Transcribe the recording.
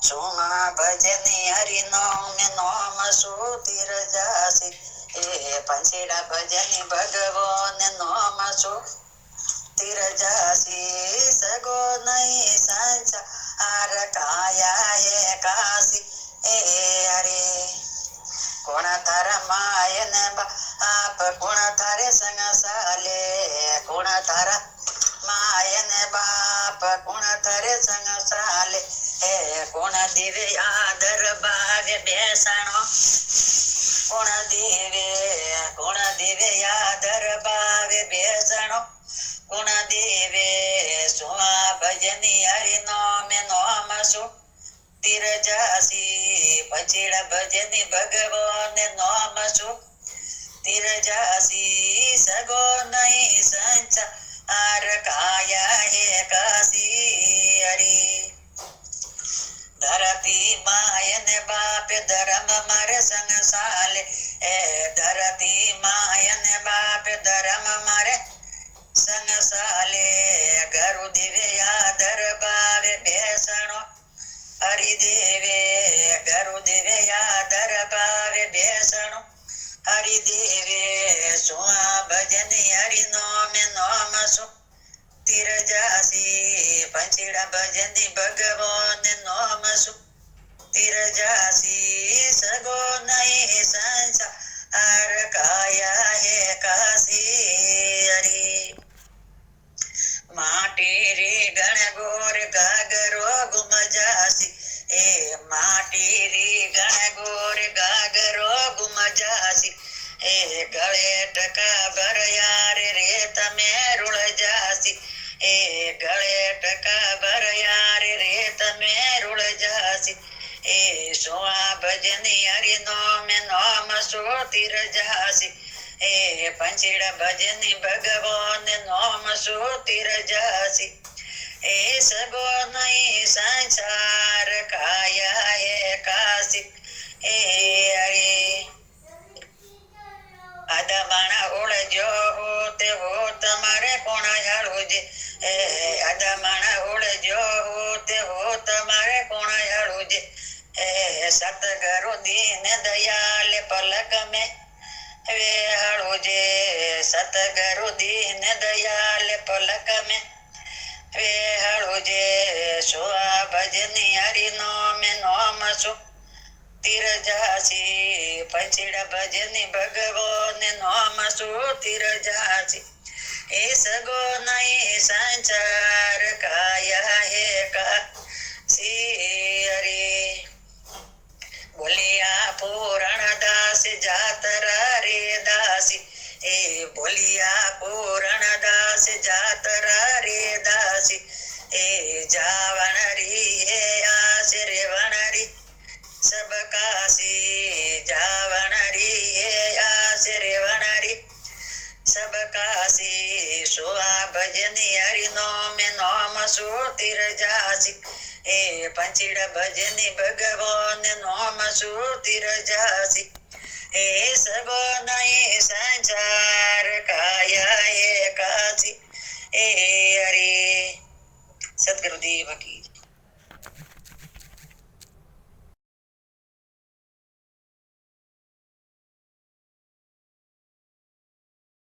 સુમા ભજની હરિનો ને નોમ સુતી રજાસી એ પંચેડા ભજની ભગવાન નોમ સુતી રજાસી સગો નહીં સંચા આર કાયા હે કાશી એ હરે કોણ તારા માય ને બાપ કોણ તારે સંગ સાલે કોણ તારા માય ને બાપ કોણ તારે સંગ સાલે એ કોણ દેવે આદર બારે બેસણો કોણ દેવે આદર બારે બેસણો કોણ દેવે સુમા ભજની હરિનો મે નોમ સુતી રજાસી પંચેડા ભજની ભગવાન નોમ સુતી રજાસી સગો નહીં સંચા આર કાયા હે કાશી હરી ધરતી માય ને બાપે ધર્મ મારે સંગ સાલે એ ધરતી માય ને બાપે ધર્મ મારે સંગ સાલે ગરુ દેવે આદર બાવે બેસણો હરિદેવે ગરુ દેવે આદર બાવે બેસણો હરિદેવે સુમા ભજની હરિનો મે નોમ સુતી રજાસી પંચેડા ભજની ભગવાન નોમ સુતી રજાસી સગો નહીં સંચા આર કાયા હે કાશી હરી માટી રે ગણ ગોર ગાગરો ગુમજાસી એ માટી રે ગણ ગોર ગાગરો ગુમજાસી એ ગળે ટકા ભરયાર રે તમે રૂળ જાસી એ ગળે ટકા ભરયાર રે તમે રૂળ જાસી એ સુમા ભજની હરિનો મે નોમ સુતી રજાસી એ પંચેડા ભજની ભગવાન નોમ સુતી રજાસી એ સગો નહીં સંસાર કાયા હે કાશી એ હરે આદામાણા ઓળજો તે હો તમારે કોણ હાળુજે એ આદામાણા ઓળજો તે હો તમારે કોણ હાળુજે એ સતગરુ દીન દયાલ પલક મે વે હાળુજે સતગરુ દીન દયાલ પલક મે વે હાળુજે સુમા ભજની હરિનો મે નોમ સુતી રજાસી પંચેડા ભજની ભગવાન નોમ સુતી રજાસી એ સગો નહીં સંચાર કાયા હે કાશી હરી બોલિયા પૂરણ દાસ જાતરા રે દાસી એ બોલિયા પૂરણ દાસ જાતરા રે દાસી એ જાવણરી હે આશરે વણરી સબ કાશી જાવણરી હે આશરે વણરી સબ કાશી સુમા ભજની હરિનો મે નોમ સુતી રજાસી એ પંચેડા ભજની ભગવાન નોમ સુતી રજાસી એ સગો નહીં સંસાર કાયા હે કાશી એ હરે સદગુરુદેવ કી